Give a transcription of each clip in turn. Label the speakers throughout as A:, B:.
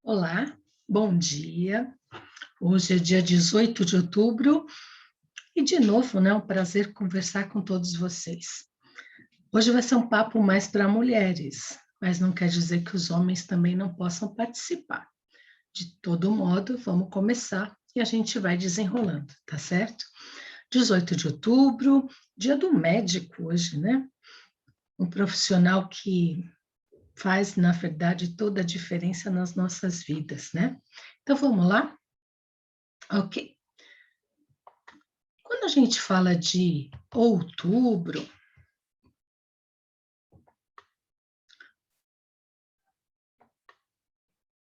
A: Olá, bom dia. Hoje é dia 18 de outubro e, de novo, né, um prazer conversar com todos vocês. Hoje vai ser um papo mais para mulheres, mas não quer dizer que os homens também não possam participar. De todo modo, vamos começar e a gente vai desenrolando, tá certo? 18 de outubro, dia do médico hoje, né? Um profissional que faz, na verdade, toda a diferença nas nossas vidas, né? Então, vamos lá? Ok. Quando a gente fala de outubro,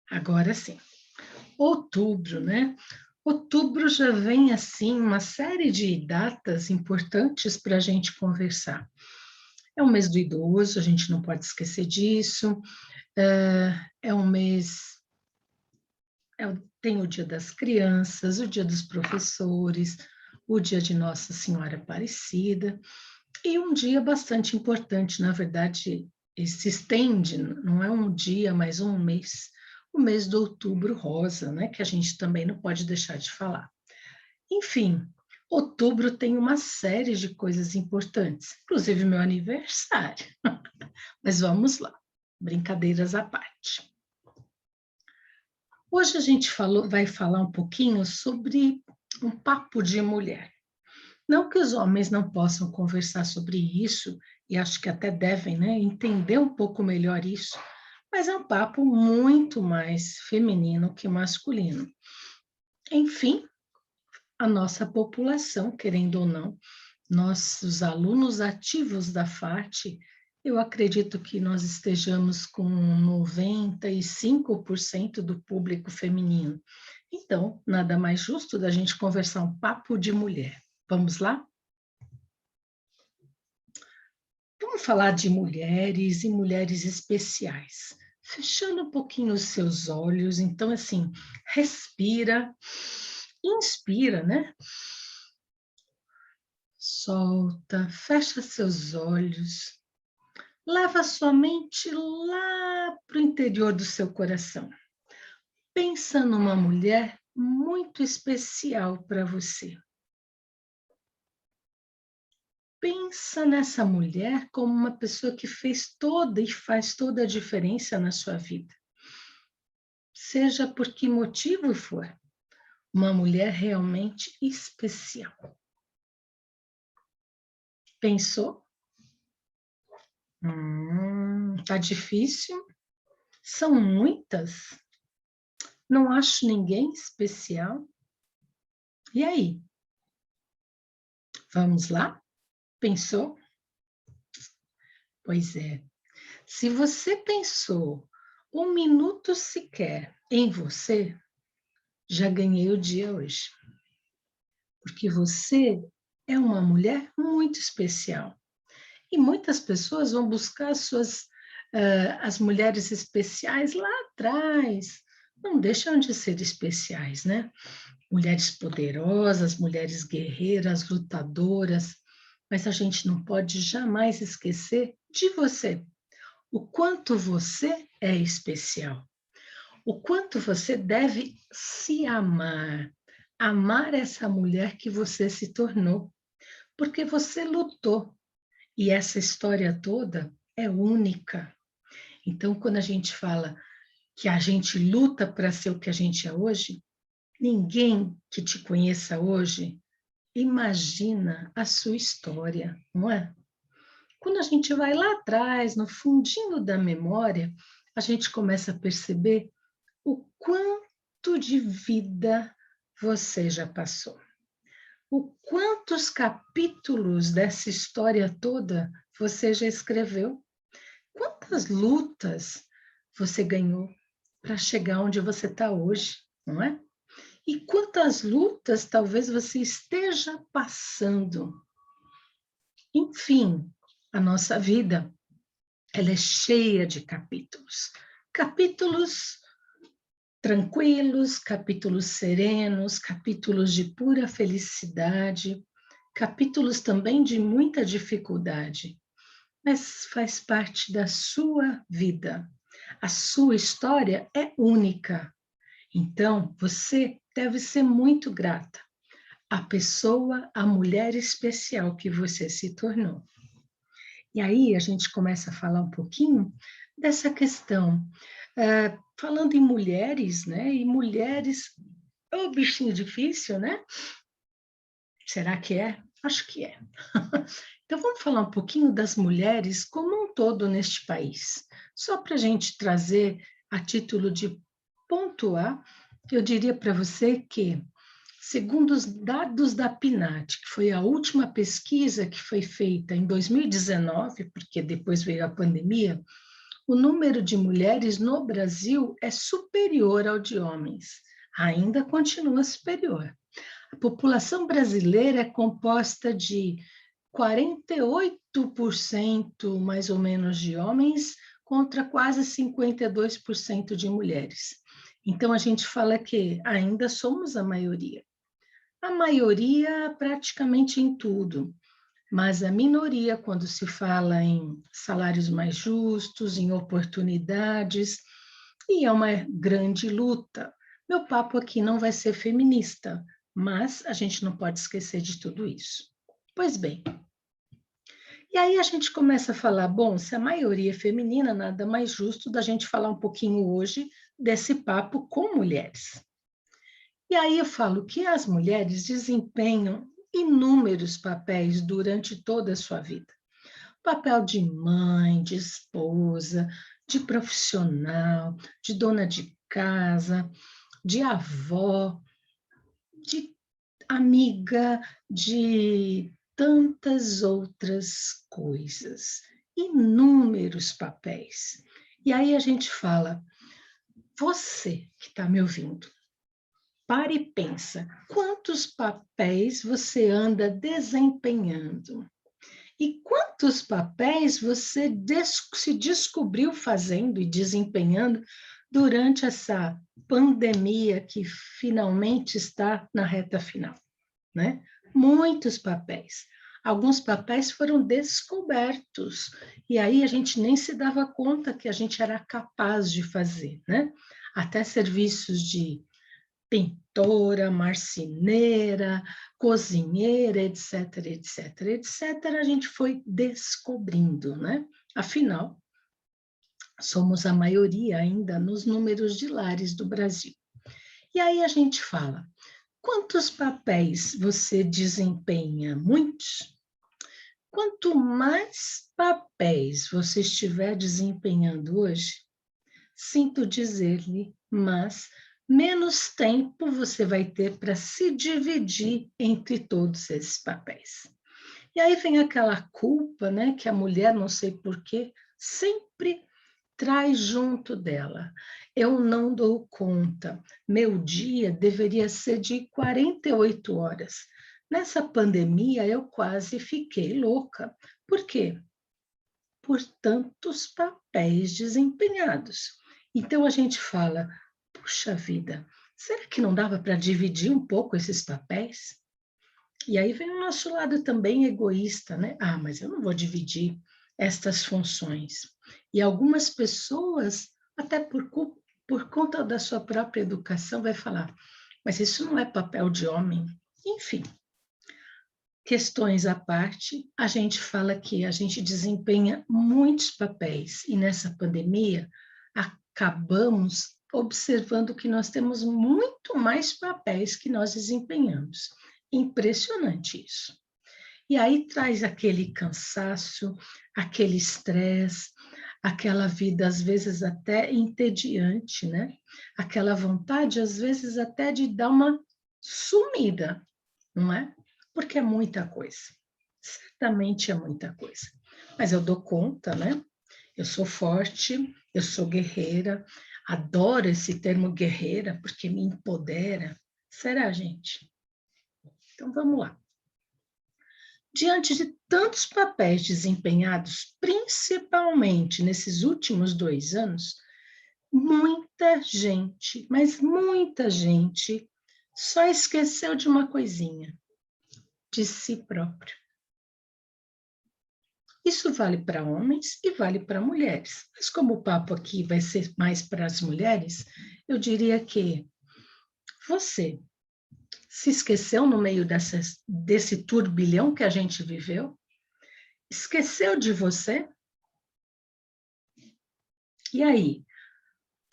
A: agora sim, outubro, né? Outubro já vem assim uma série de datas importantes para a gente conversar. É o mês do idoso, a gente não pode esquecer disso. É um mês, tem o Dia das Crianças, o Dia dos Professores, o Dia de Nossa Senhora Aparecida, e um dia bastante importante, na verdade, se estende, não é um dia, mas um mês, o mês do Outubro Rosa, né, que a gente também não pode deixar de falar. Enfim, outubro tem uma série de coisas importantes, inclusive meu aniversário. Mas vamos lá, brincadeiras à parte. Hoje a gente vai falar um pouquinho sobre um papo de mulher. Não que os homens não possam conversar sobre isso, e acho que até devem, né, entender um pouco melhor isso, mas é um papo muito mais feminino que masculino. Enfim, a nossa população, querendo ou não, nossos alunos ativos da FART, eu acredito que nós estejamos com 95% do público feminino. Então, nada mais justo da gente conversar um papo de mulher. Vamos lá? Vamos falar de mulheres e mulheres especiais. Fechando um pouquinho os seus olhos, então, assim, respira, inspira, né? Solta, fecha seus olhos, leva sua mente lá para o interior do seu coração. Pensa numa mulher muito especial para você. Pensa nessa mulher como uma pessoa que fez toda e faz toda a diferença na sua vida. Seja por que motivo for, uma mulher realmente especial. Pensou? Tá difícil? São muitas? Não acho ninguém especial? E aí? Vamos lá? Pensou? Pois é. Se você pensou um minuto sequer em você, já ganhei o dia hoje. Porque você é uma mulher muito especial. E muitas pessoas vão buscar as mulheres especiais lá atrás. Não deixam de ser especiais, né? Mulheres poderosas, mulheres guerreiras, lutadoras. Mas a gente não pode jamais esquecer de você. O quanto você é especial. O quanto você deve se amar. Amar essa mulher que você se tornou. Porque você lutou. E essa história toda é única. Então, quando a gente fala que a gente luta para ser o que a gente é hoje, ninguém que te conheça hoje imagina a sua história, não é? Quando a gente vai lá atrás, no fundinho da memória, a gente começa a perceber o quanto de vida você já passou. O quantos capítulos dessa história toda você já escreveu? Quantas lutas você ganhou para chegar onde você está hoje, não é? E quantas lutas talvez você esteja passando? Enfim, a nossa vida, ela é cheia de capítulos. Capítulos tranquilos, capítulos serenos, capítulos de pura felicidade, capítulos também de muita dificuldade, mas faz parte da sua vida. A sua história é única. Então, você deve ser muito grata à pessoa, à mulher especial que você se tornou. E aí a gente começa a falar um pouquinho dessa questão. Falando em mulheres, né? E mulheres é um bichinho difícil, né? Será que é? Acho que é. Então, vamos falar um pouquinho das mulheres como um todo neste país. Só para a gente trazer a título de pontuar, eu diria para você que, segundo os dados da PNAD, que foi a última pesquisa que foi feita em 2019, porque depois veio a pandemia, o número de mulheres no Brasil é superior ao de homens. Ainda continua superior. A população brasileira é composta de 48% mais ou menos de homens contra quase 52% de mulheres. Então, a gente fala que ainda somos a maioria. A maioria praticamente em tudo, mas a minoria quando se fala em salários mais justos, em oportunidades, e é uma grande luta. Meu papo aqui não vai ser feminista, mas a gente não pode esquecer de tudo isso. Pois bem, e aí a gente começa a falar, bom, se a maioria é feminina, nada mais justo da gente falar um pouquinho hoje desse papo com mulheres. E aí eu falo que as mulheres desempenham inúmeros papéis durante toda a sua vida. Papel de mãe, de esposa, de profissional, de dona de casa, de avó, de amiga, de tantas outras coisas, inúmeros papéis. E aí a gente fala, você que está me ouvindo, pare e pensa, quantos papéis você anda desempenhando? E quantos papéis você se descobriu fazendo e desempenhando durante essa pandemia que finalmente está na reta final, né? Muitos papéis. Alguns papéis foram descobertos e aí a gente nem se dava conta que a gente era capaz de fazer, né? Até serviços de pintora, marceneira, cozinheira, etc, etc, etc, a gente foi descobrindo, né? Afinal, somos a maioria ainda nos números de lares do Brasil. E aí a gente fala, quantos papéis você desempenha? Muitos? Quanto mais papéis você estiver desempenhando hoje, sinto dizer-lhe, mas menos tempo você vai ter para se dividir entre todos esses papéis. E aí vem aquela culpa, né, que a mulher, não sei porquê, sempre traz junto dela. Eu não dou conta. Meu dia deveria ser de 48 horas. Nessa pandemia, eu quase fiquei louca. Por quê? Por tantos papéis desempenhados. Então a gente fala, puxa vida, será que não dava para dividir um pouco esses papéis? E aí vem o nosso lado também egoísta, né? Ah, mas eu não vou dividir estas funções. E algumas pessoas, até por conta da sua própria educação, vai falar, mas isso não é papel de homem. Enfim, questões à parte, a gente fala que a gente desempenha muitos papéis e nessa pandemia acabamos observando que nós temos muito mais papéis que nós desempenhamos. Impressionante isso. E aí traz aquele cansaço, aquele estresse, aquela vida às vezes até entediante, né? Aquela vontade às vezes até de dar uma sumida, não é? Porque é muita coisa. Certamente é muita coisa. Mas eu dou conta, né? Eu sou forte, eu sou guerreira, adoro esse termo guerreira porque me empodera. Será, gente? Então vamos lá. Diante de tantos papéis desempenhados, principalmente nesses últimos 2 anos, muita gente, mas muita gente, só esqueceu de uma coisinha, de si próprio. Isso vale para homens e vale para mulheres. Mas como o papo aqui vai ser mais para as mulheres, eu diria que você se esqueceu no meio desse turbilhão que a gente viveu? Esqueceu de você? E aí?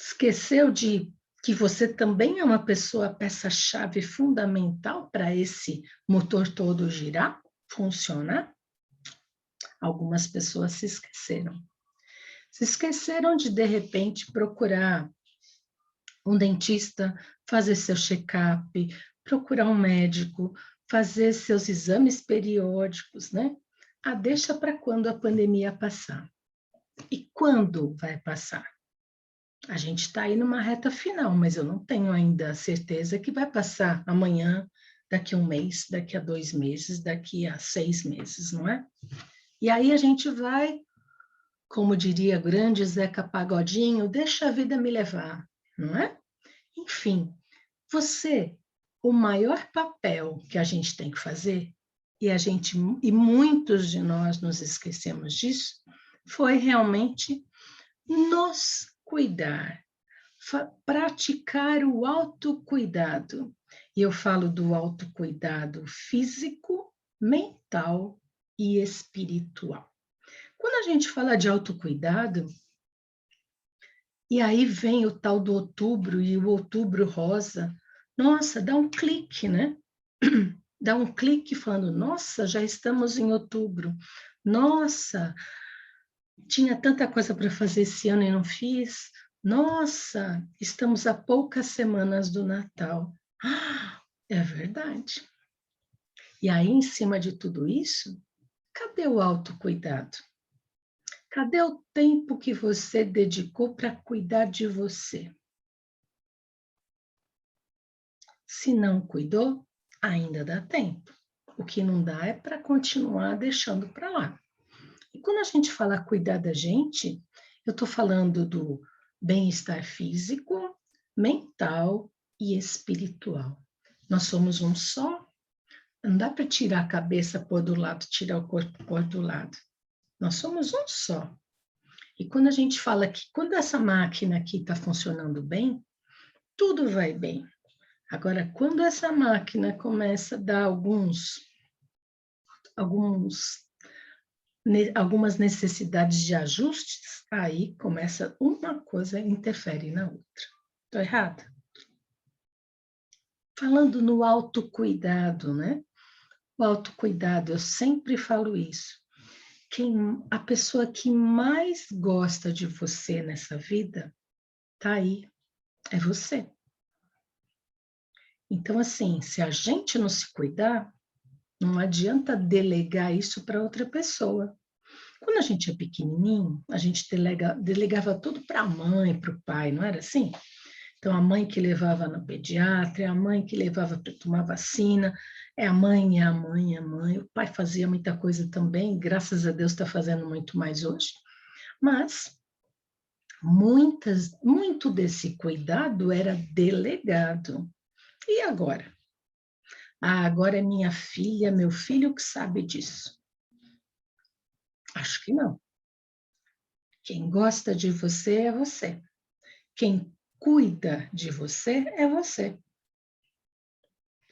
A: Esqueceu de que você também é uma pessoa, peça-chave fundamental para esse motor todo girar, funcionar? Algumas pessoas se esqueceram. Se esqueceram de repente, procurar um dentista, fazer seu check-up, procurar um médico, fazer seus exames periódicos, né? Ah, deixa para quando a pandemia passar. E quando vai passar? A gente está aí numa reta final, mas eu não tenho ainda certeza que vai passar amanhã, daqui a um mês, daqui a 2 meses, daqui a 6 meses, não é? E aí a gente vai, como diria grande Zeca Pagodinho, deixa a vida me levar, não é? Enfim, o maior papel que a gente tem que fazer, e muitos de nós nos esquecemos disso, foi realmente nos cuidar, praticar o autocuidado. E eu falo do autocuidado físico, mental e espiritual. Quando a gente fala de autocuidado, e aí vem o tal do outubro e o outubro rosa, nossa, dá um clique, né? Dá um clique falando, nossa, já estamos em outubro. Nossa, tinha tanta coisa para fazer esse ano e não fiz. Nossa, estamos a poucas semanas do Natal. Ah, é verdade. E aí, em cima de tudo isso, cadê o autocuidado? Cadê o tempo que você dedicou para cuidar de você? Se não cuidou, ainda dá tempo. O que não dá é para continuar deixando para lá. E quando a gente fala cuidar da gente, eu estou falando do bem-estar físico, mental e espiritual. Nós somos um só. Não dá para tirar a cabeça por do lado, tirar o corpo por do lado. Nós somos um só. E quando a gente fala que quando essa máquina aqui está funcionando bem, tudo vai bem. Agora, quando essa máquina começa a dar algumas necessidades de ajustes, aí começa uma coisa interfere na outra. Estou errada? Falando no autocuidado, né? O autocuidado, eu sempre falo isso. A pessoa que mais gosta de você nessa vida, tá aí, é você. Então, assim, se a gente não se cuidar, não adianta delegar isso para outra pessoa. Quando a gente é pequenininho, a gente delegava tudo para a mãe, para o pai, não era assim? Então, a mãe que levava no pediatra, é a mãe que levava para tomar vacina, é a mãe, é a mãe, é a mãe. O pai fazia muita coisa também, graças a Deus está fazendo muito mais hoje. Mas muito desse cuidado era delegado. E agora? Ah, agora é minha filha, meu filho que sabe disso. Acho que não. Quem gosta de você é você. Quem cuida de você é você.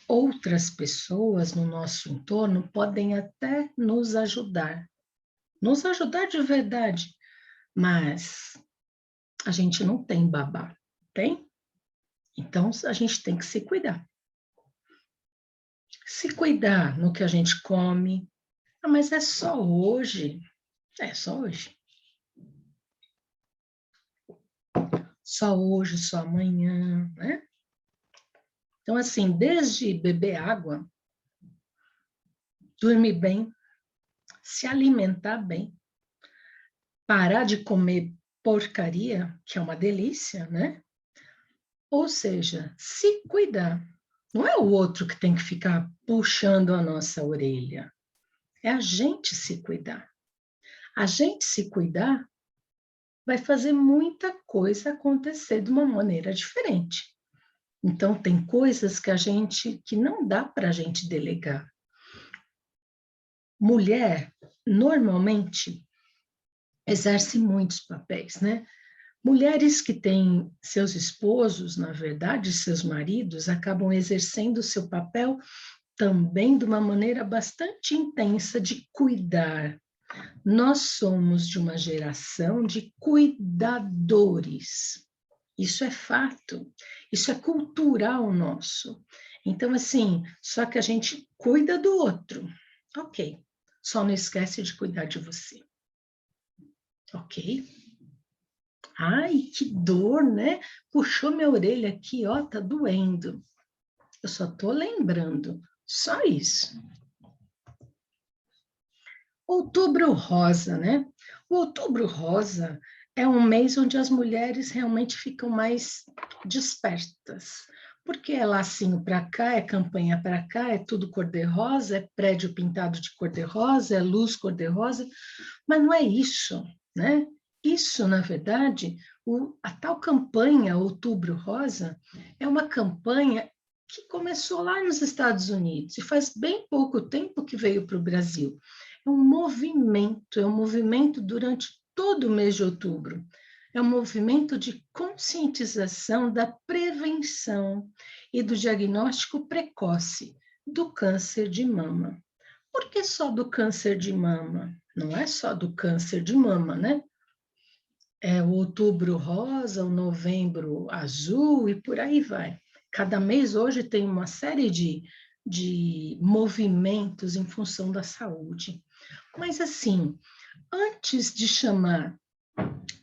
A: Outras pessoas no nosso entorno podem até nos ajudar de verdade, mas a gente não tem babá, tem? Então a gente tem que se cuidar. Se cuidar no que a gente come, ah, mas é só hoje. É só hoje. Só hoje, só amanhã, né? Então, assim, desde beber água, dormir bem, se alimentar bem, parar de comer porcaria, que é uma delícia, né? Ou seja, se cuidar. Não é o outro que tem que ficar puxando a nossa orelha. É a gente se cuidar. A gente se cuidar vai fazer muita coisa acontecer de uma maneira diferente. Então, tem coisas que não dá para a gente delegar. mulher, normalmente, exerce muitos papéis, né? Mulheres que têm seus esposos, na verdade, seus maridos, acabam exercendo seu papel também de uma maneira bastante intensa de cuidar. Nós somos de uma geração de cuidadores. Isso é fato, isso é cultural nosso. Então, assim, só que a gente cuida do outro. Ok, só não esquece de cuidar de você. Ok? Ai, que dor, né? Puxou minha orelha aqui, ó, tá doendo. Eu só tô lembrando, só isso. Outubro Rosa, né? O Outubro Rosa é um mês onde as mulheres realmente ficam mais despertas, porque é lacinho para cá, é campanha para cá, é tudo cor-de-rosa, é prédio pintado de cor-de-rosa, é luz cor-de-rosa, mas não é isso, né? Isso, na verdade, a tal campanha Outubro Rosa é uma campanha que começou lá nos Estados Unidos e faz bem pouco tempo que veio para o Brasil. É um movimento durante todo o mês de outubro. É um movimento de conscientização da prevenção e do diagnóstico precoce do câncer de mama. Por que só do câncer de mama? Não é só do câncer de mama, né? É o outubro rosa, o novembro azul e por aí vai. Cada mês hoje tem uma série de movimentos em função da saúde. Mas assim, antes de chamar,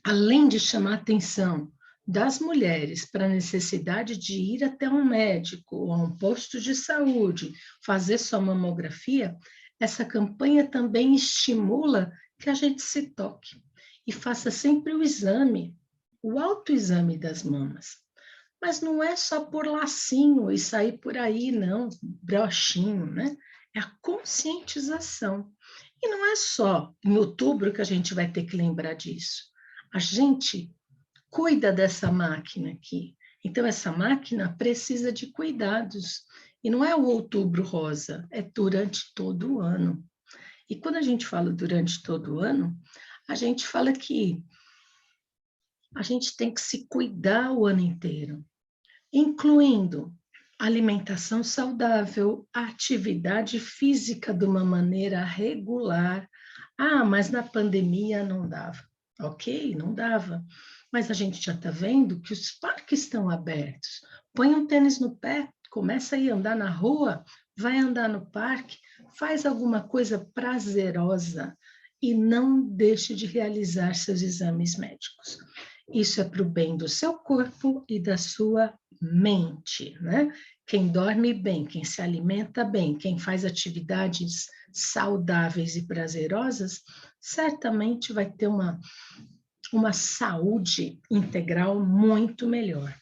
A: além de chamar a atenção das mulheres para a necessidade de ir até um médico ou a um posto de saúde, fazer sua mamografia, essa campanha também estimula que a gente se toque e faça sempre o exame, o autoexame das mamas. Mas não é só por lacinho e sair por aí, não, brochinho, né? É a conscientização. E não é só em outubro que a gente vai ter que lembrar disso. A gente cuida dessa máquina aqui. Então, essa máquina precisa de cuidados. E não é o outubro rosa, é durante todo o ano. E quando a gente fala durante todo o ano, a gente fala que a gente tem que se cuidar o ano inteiro, incluindo alimentação saudável, atividade física de uma maneira regular. Ah, mas na pandemia não dava. Ok, não dava. Mas a gente já está vendo que os parques estão abertos. Põe um tênis no pé, começa a ir andar na rua, vai andar no parque, faz alguma coisa prazerosa e não deixe de realizar seus exames médicos. Isso é para o bem do seu corpo e da sua mente, né? Quem dorme bem, quem se alimenta bem, quem faz atividades saudáveis e prazerosas, certamente vai ter uma saúde integral muito melhor.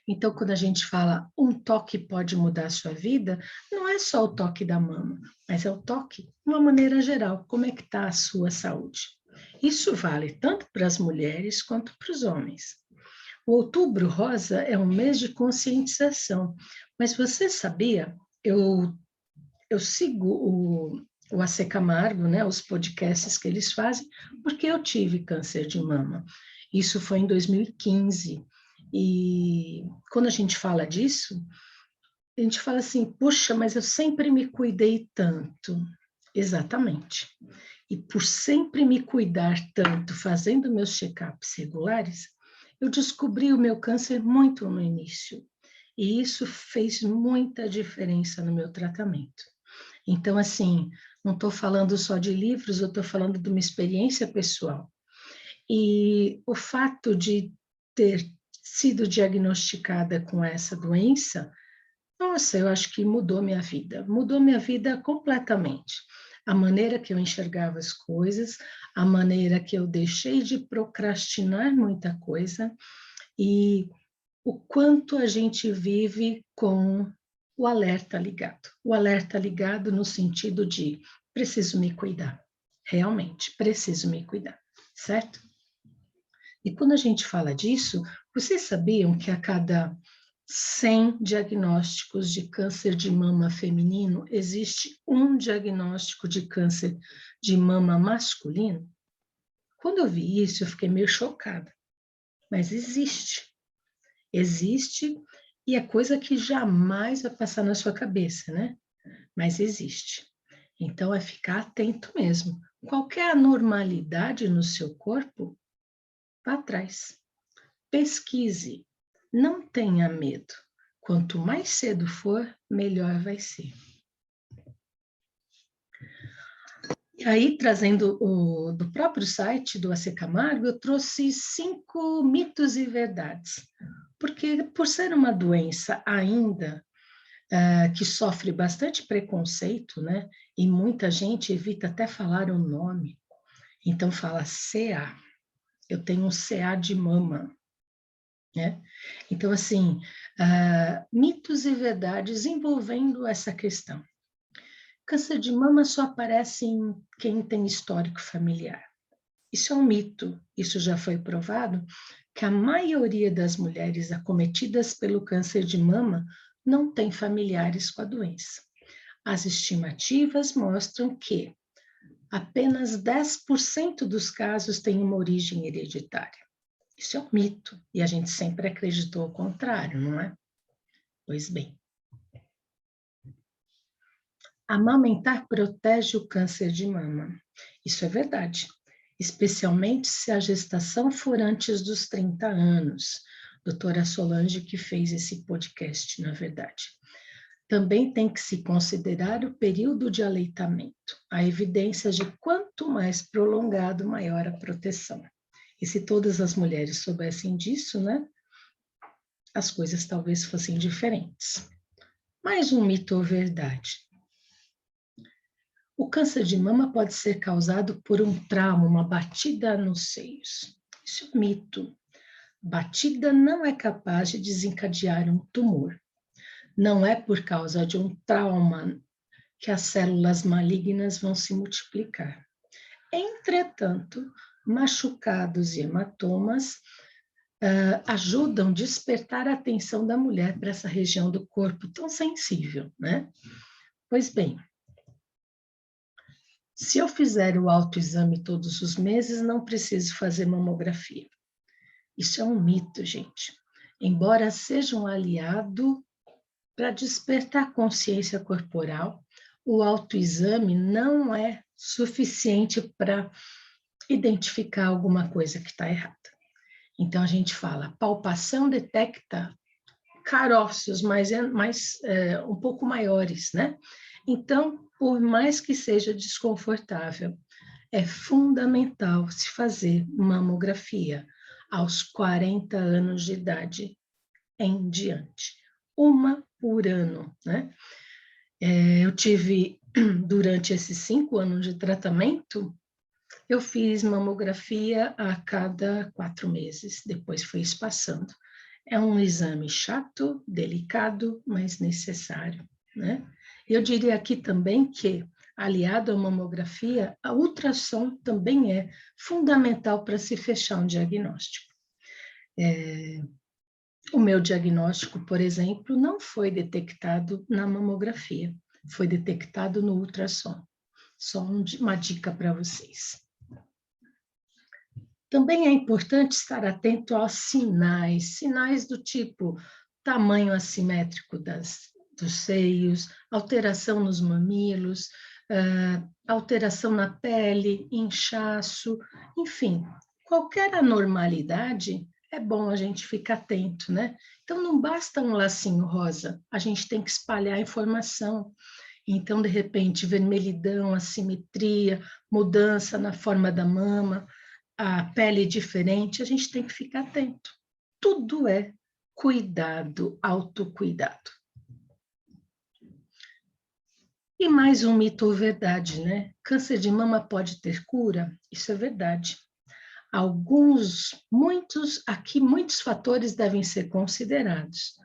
A: Então, quando a gente fala um toque pode mudar a sua vida, não é só o toque da mama, mas é o toque de uma maneira geral, como é que está a sua saúde. Isso vale tanto para as mulheres quanto para os homens. O Outubro Rosa é um mês de conscientização, mas você sabia, eu sigo o AC Camargo, né, os podcasts que eles fazem, porque eu tive câncer de mama. Isso foi em 2015. E quando a gente fala disso, a gente fala assim, puxa, mas eu sempre me cuidei tanto. Exatamente. E por sempre me cuidar tanto, fazendo meus check-ups regulares, eu descobri o meu câncer muito no início. E isso fez muita diferença no meu tratamento. Então, assim, não estou falando só de livros, eu estou falando de uma experiência pessoal. E o fato de ter sido diagnosticada com essa doença, nossa, eu acho que mudou minha vida completamente. A maneira que eu enxergava as coisas, a maneira que eu deixei de procrastinar muita coisa e o quanto a gente vive com o alerta ligado. O alerta ligado no sentido de preciso me cuidar, realmente, preciso me cuidar, certo? E quando a gente fala disso, vocês sabiam que a cada 100 diagnósticos de câncer de mama feminino, existe um diagnóstico de câncer de mama masculino? Quando eu vi isso, eu fiquei meio chocada. Mas existe. Existe, e é coisa que jamais vai passar na sua cabeça, né? Mas existe. Então, é ficar atento mesmo. Qualquer anormalidade no seu corpo, vá atrás. Pesquise. Não tenha medo. Quanto mais cedo for, melhor vai ser. E aí, trazendo do próprio site do AC Camargo, eu trouxe 5 mitos e verdades. Porque, por ser uma doença ainda que sofre bastante preconceito, né? E muita gente evita até falar o nome. Então, fala CA. Eu tenho um CA de mama. Né? Então, assim, mitos e verdades envolvendo essa questão. Câncer de mama só aparece em quem tem histórico familiar. Isso é um mito, isso já foi provado, que a maioria das mulheres acometidas pelo câncer de mama não tem familiares com a doença. As estimativas mostram que apenas 10% dos casos têm uma origem hereditária. Isso é um mito, e a gente sempre acreditou ao contrário, não é? Pois bem. Amamentar protege o câncer de mama. Isso é verdade, especialmente se a gestação for antes dos 30 anos. Doutora Solange que fez esse podcast, na verdade. Também tem que se considerar o período de aleitamento. Há evidências de quanto mais prolongado, maior a proteção. E se todas as mulheres soubessem disso, né? As coisas talvez fossem diferentes. Mais um mito ou verdade. O câncer de mama pode ser causado por um trauma, uma batida nos seios. Isso é um mito. Batida não é capaz de desencadear um tumor. Não é por causa de um trauma que as células malignas vão se multiplicar. Entretanto, machucados e hematomas ajudam a despertar a atenção da mulher para essa região do corpo tão sensível, né? Pois bem, se eu fizer o autoexame todos os meses, não preciso fazer mamografia. Isso é um mito, gente. Embora seja um aliado para despertar consciência corporal, o autoexame não é suficiente para identificar alguma coisa que está errada. Então, a gente fala, palpação detecta caroços um pouco maiores, né? Então, por mais que seja desconfortável, é fundamental se fazer mamografia aos 40 anos de idade em diante. Uma por ano, né? Eu tive, durante esses 5 anos de tratamento, eu fiz mamografia a cada 4 meses, depois foi espaçando. É um exame chato, delicado, mas necessário, né? Eu diria aqui também que, aliado à mamografia, a ultrassom também é fundamental para se fechar um diagnóstico. O meu diagnóstico, por exemplo, não foi detectado na mamografia, foi detectado no ultrassom. Só uma dica para vocês. Também é importante estar atento aos sinais do tipo tamanho assimétrico dos seios, alteração nos mamilos, alteração na pele, inchaço, enfim, qualquer anormalidade é bom a gente ficar atento, né? Então, não basta um lacinho rosa, a gente tem que espalhar a informação. Então, de repente, vermelhidão, assimetria, mudança na forma da mama, a pele diferente, a gente tem que ficar atento. Tudo é cuidado, autocuidado. E mais um mito ou verdade, né? Câncer de mama pode ter cura? Isso é verdade. Muitos fatores devem ser considerados.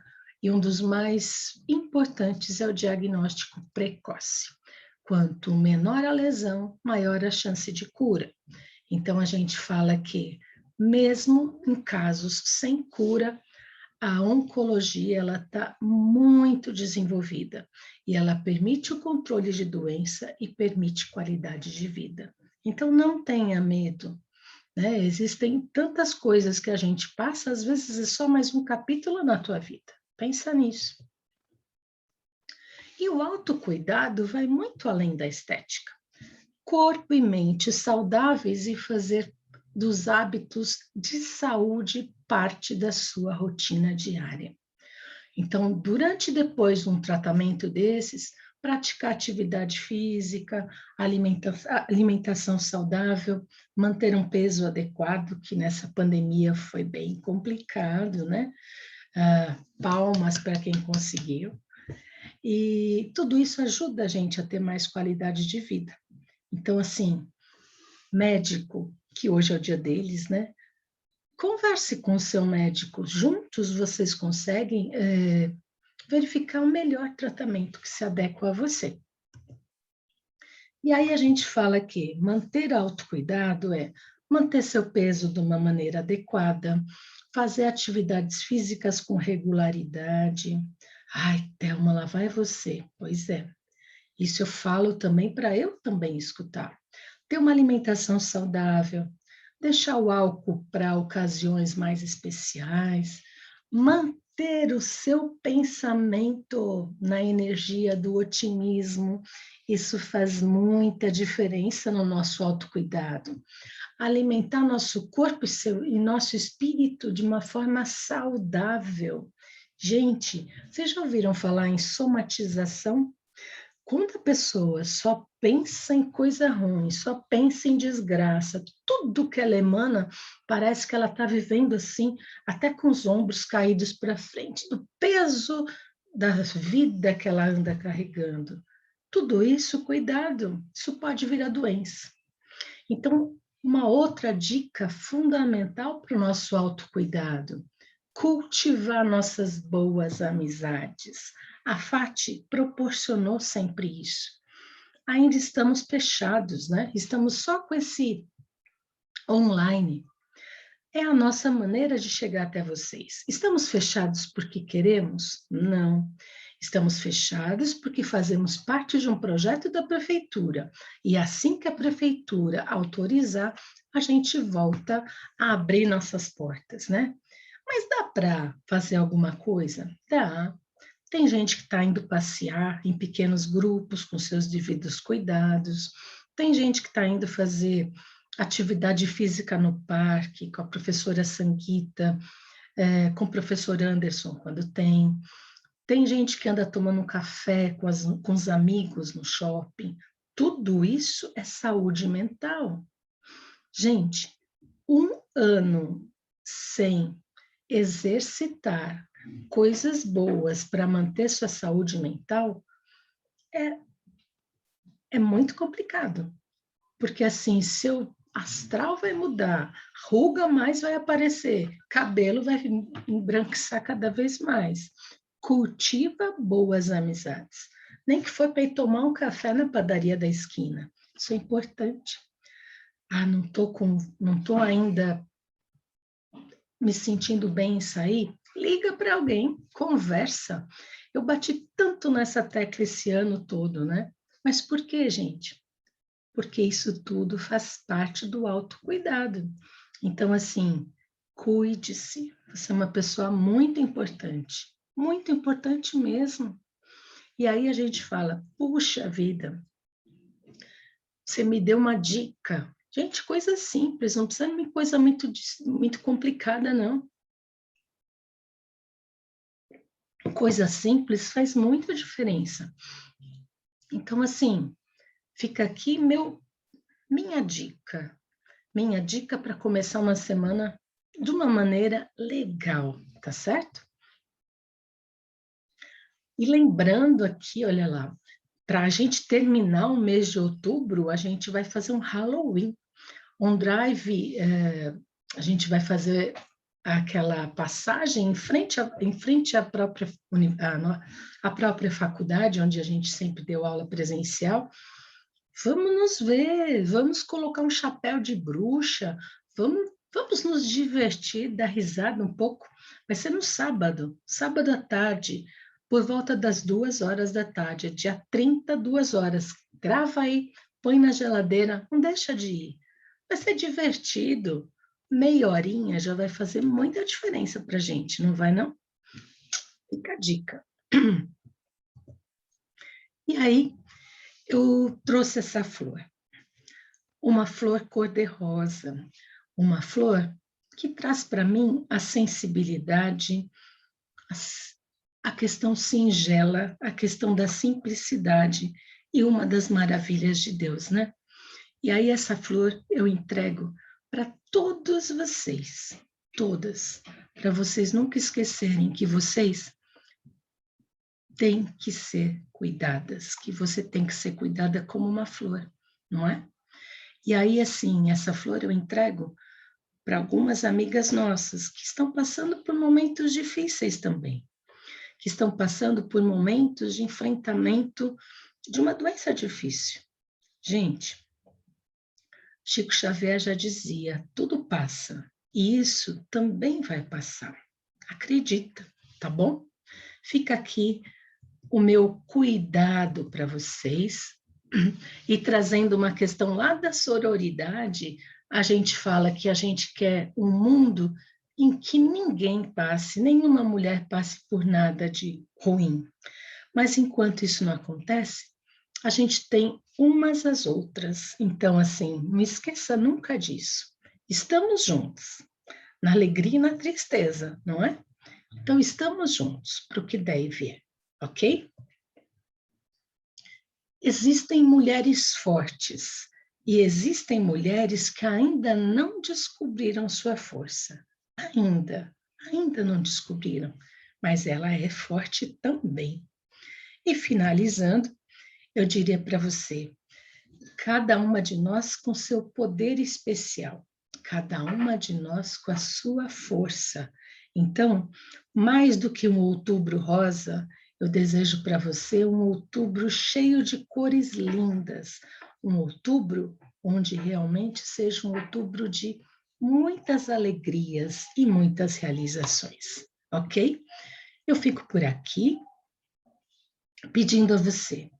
A: E um dos mais importantes é o diagnóstico precoce. Quanto menor a lesão, maior a chance de cura. Então, a gente fala que, mesmo em casos sem cura, a oncologia ela está muito desenvolvida e ela permite o controle de doença e permite qualidade de vida. Então, não tenha medo, né? Existem tantas coisas que a gente passa, às vezes é só mais um capítulo na tua vida. Pensa nisso. E o autocuidado vai muito além da estética. Corpo e mente saudáveis e fazer dos hábitos de saúde parte da sua rotina diária. Então, durante e depois de um tratamento desses, praticar atividade física, alimentação saudável, manter um peso adequado, que nessa pandemia foi bem complicado, né? Palmas para quem conseguiu. E tudo isso ajuda a gente a ter mais qualidade de vida. Então, assim, médico, que hoje é o dia deles, né? Converse com o seu médico, juntos vocês conseguem verificar o melhor tratamento que se adequa a você. E aí a gente fala que manter autocuidado é manter seu peso de uma maneira adequada, fazer atividades físicas com regularidade. Ai, Thelma, lá vai você. Pois é, isso eu falo também para eu também escutar. Ter uma alimentação saudável, deixar o álcool para ocasiões mais especiais, manter o seu pensamento na energia do otimismo, isso faz muita diferença no nosso autocuidado. Alimentar nosso corpo e nosso espírito de uma forma saudável. Gente, vocês já ouviram falar em somatização? Quando a pessoa só pensa em coisa ruim, só pensa em desgraça, tudo que ela emana, parece que ela está vivendo assim, até com os ombros caídos para frente, do peso da vida que ela anda carregando. Tudo isso, cuidado, isso pode virar doença. Então, uma outra dica fundamental para o nosso autocuidado: cultivar nossas boas amizades. A Fati proporcionou sempre isso. Ainda estamos fechados, né? Estamos só com esse online. É a nossa maneira de chegar até vocês. Estamos fechados porque queremos? Não. Estamos fechados porque fazemos parte de um projeto da prefeitura. E assim que a prefeitura autorizar, a gente volta a abrir nossas portas, né? Mas dá para fazer alguma coisa? Dá. Tem gente que está indo passear em pequenos grupos com seus devidos cuidados. Tem gente que está indo fazer atividade física no parque com a professora Sanguita, com o professor Anderson, quando tem. Tem gente que anda tomando um café com os amigos no shopping. Tudo isso é saúde mental. Gente, um ano sem exercitar coisas boas para manter sua saúde mental é muito complicado. Porque assim, seu astral vai mudar, ruga mais vai aparecer, cabelo vai embranquiçar cada vez mais. Cultiva boas amizades. Nem que for para ir tomar um café na padaria da esquina. Isso é importante. Ah, não tô ainda me sentindo bem em sair, liga para alguém, conversa. Eu bati tanto nessa tecla esse ano todo, né? Mas por quê, gente? Porque isso tudo faz parte do autocuidado. Então, assim, cuide-se. Você é uma pessoa muito importante mesmo. E aí a gente fala, puxa vida, você me deu uma dica. Gente, coisa simples, não precisa de coisa muito complicada, não. Coisa simples faz muita diferença. Então, assim, fica aqui minha dica. Minha dica para começar uma semana de uma maneira legal, tá certo? E lembrando aqui, olha lá, para a gente terminar o mês de outubro, a gente vai fazer um Halloween. Um drive, a gente vai fazer aquela passagem em frente à própria faculdade, onde a gente sempre deu aula presencial. Vamos nos ver, vamos colocar um chapéu de bruxa, vamos Vamos nos divertir, dar risada um pouco. Vai ser no sábado à tarde, por volta das 2 horas da tarde, dia 30, 2 horas. Grava aí, põe na geladeira, não deixa de ir. Vai ser divertido. Meia horinha já vai fazer muita diferença para a gente, não vai não? Fica a dica. E aí, eu trouxe essa flor. Uma flor cor-de-rosa. Uma flor que traz para mim a sensibilidade, a questão singela, a questão da simplicidade e uma das maravilhas de Deus, né? E aí essa flor eu entrego para todos vocês, todas, para vocês nunca esquecerem que vocês têm que ser cuidadas, que você tem que ser cuidada como uma flor, não é? E aí, assim, essa flor eu entrego para algumas amigas nossas que estão passando por momentos difíceis também, que estão passando por momentos de enfrentamento de uma doença difícil. Gente, Chico Xavier já dizia, tudo passa, e isso também vai passar. Acredita, tá bom? Fica aqui o meu cuidado para vocês, e trazendo uma questão lá da sororidade, a gente fala que a gente quer um mundo em que ninguém passe, nenhuma mulher passe por nada de ruim. Mas enquanto isso não acontece, a gente tem umas às outras. Então, assim, não esqueça nunca disso. Estamos juntos, na alegria e na tristeza, não é? Então, estamos juntos para o que der e vier, ok? Existem mulheres fortes e existem mulheres que ainda não descobriram sua força. Ainda não descobriram, mas ela é forte também. E finalizando, eu diria para você, cada uma de nós com seu poder especial, cada uma de nós com a sua força. Então, mais do que um outubro rosa, eu desejo para você um outubro cheio de cores lindas, um outubro onde realmente seja um outubro de muitas alegrias e muitas realizações, ok? Eu fico por aqui pedindo a você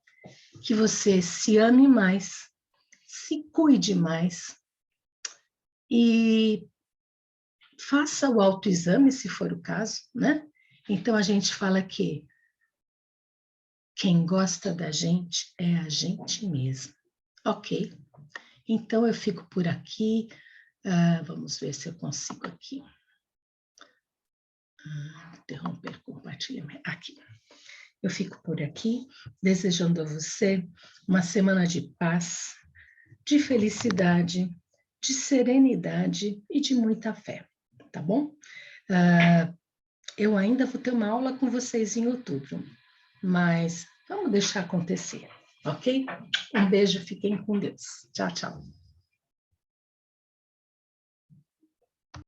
A: que você se ame mais, se cuide mais e faça o autoexame, se for o caso, né? Então, a gente fala que quem gosta da gente é a gente mesmo, ok? Então, eu fico por aqui. Vamos ver se eu consigo aqui. Interromper compartilhamento. Aqui. Eu fico por aqui, desejando a você uma semana de paz, de felicidade, de serenidade e de muita fé, tá bom? Eu ainda vou ter uma aula com vocês em outubro, mas vamos deixar acontecer, ok? Um beijo, fiquem com Deus. Tchau, tchau.